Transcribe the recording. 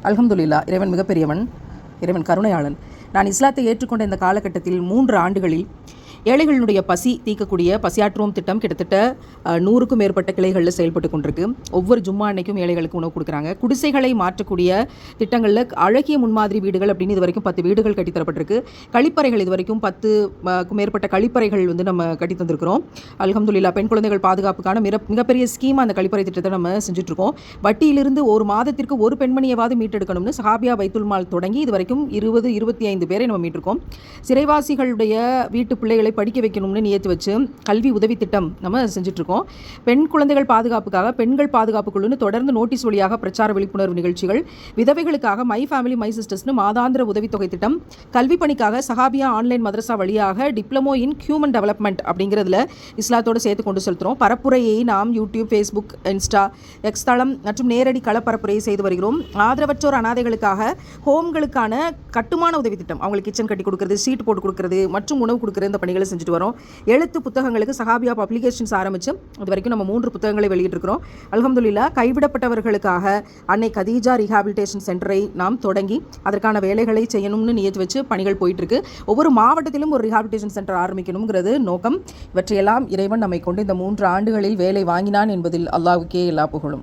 அல்ஹம்துலில்லாஹ். இறைவன் மிகப்பெரியவன், இறைவன் கருணையாளன். நான் இஸ்லாத்தை ஏற்றுக்கொண்ட இந்த காலகட்டத்தில் 3 ஆண்டுகளில் ஏழைகளினுடைய பசி தீர்க்கக்கூடிய பசியாற்றுவோம் திட்டம் கிட்டத்தட்ட 100க்கும் மேற்பட்ட கிளைகளில் செயல்பட்டு கொண்டிருக்கு. ஒவ்வொரு ஜும்மா அன்னைக்கும் ஏழைகளுக்கு உணவு கொடுக்குறாங்க. குடிசைகளை மாற்றக்கூடிய திட்டங்களில் அழகிய முன்மாதிரி வீடுகள் அப்படின்னு இது வரைக்கும் 10 வீடுகள் கட்டித்தரப்பட்டிருக்கு. கழிப்பறைகள் இது வரைக்கும் 10க்கும் மேற்பட்ட கழிப்பறைகள் நம்ம கட்டி தந்திருக்கிறோம். அல்ஹம்துலில்லாஹ். பெண் குழந்தைகள் பாதுகாப்புக்கான மிகப்பெரிய ஸ்கீம் அந்த கழிப்பறை திட்டத்தை நம்ம செஞ்சுட்ருக்கோம். வட்டியிலிருந்து ஒரு மாதத்திற்கு ஒரு பெண்மணியவாது மீட்டெடுக்கணும்னு சஹாபியா பைத்துல் மால் தொடங்கி இது வரைக்கும் 20-25 பேரை நம்ம மீட்டிருக்கோம். சிறைவாசிகளுடைய வீட்டு பிள்ளைகளை படிக்க வைக்கணும்னு நியத்து வச்சு கல்வி உதவி திட்டம் நம்ம செஞ்சுட்ருக்கோம். பெண் குழந்தைகள் பாதுகாப்புக்காக பெண்கள் பாதுகாப்பு குழுன்னு தொடர்ந்து நோட்டீஸ் வழியாக பிரச்சார விழிப்புணர்வு நிகழ்ச்சிகள், விதவைகளுக்காக மை ஃபேமிலி மை சிஸ்டர்ஸ்னு மாதாந்திர உதவித்தொகை திட்டம், கல்வி பணிக்காக சஹாபியா ஆன்லைன் மதரசா வழியாக டிப்ளமோ இன் ஹியூமன் டெவலப்மெண்ட் அப்படிங்கிறதுல இஸ்லாத்தோடு சேர்த்து கொண்டு செலுத்துகிறோம். பரப்புரையை நாம் யூடியூப், ஃபேஸ்புக், இன்ஸ்டா, எக்ஸ் தளம் மற்றும் நேரடி களப்பரப்புரையை செய்து வருகிறோம். ஆதரவற்றோர் அனாதைகளுக்காக ஹோம்களுக்கான கட்டுமான உதவி திட்டம், அவங்களுக்கு கிச்சன் கட்டி கொடுக்குறது, சீட் போட்டு கொடுக்குறது மற்றும் உணவு கொடுக்குறது இந்த பணிகளை செஞ்சுட்டு வரோம். எழுத்து புத்தகங்களுக்கு சஹாபியா பப்ளிகேஷன்ஸ் ஆரம்பிச்சு இது வரைக்கும் நம்ம 3 புத்தகங்களை வெளியிட்டிருக்கிறோம். அல்ஹம்துலில்லாஹ். கைவிடப்பட்டவர்களுக்காக அன்னை கதீஜா ரீஹாபிலிட்டேஷன் சென்டரை நாம் தொடங்கி அதற்கான வேலைகளை செய்யணும்னு நியத்து வச்சு பணிகள் போயிட்டுருக்கு. ஒவ்வொரு மாவட்டத்திலும் ஒரு ரீஹாபிலிட்டேஷன் சென்டர் ஆரம்பிக்கணுங்கிறது நோக்கம். இவற்றையெல்லாம் இறைவன் நம்மை கொண்டு இந்த 3 ஆண்டுகளில் வேலை வாங்கினான் என்பதில் அல்லாஹ்வுக்கே எல்லா புகழும்.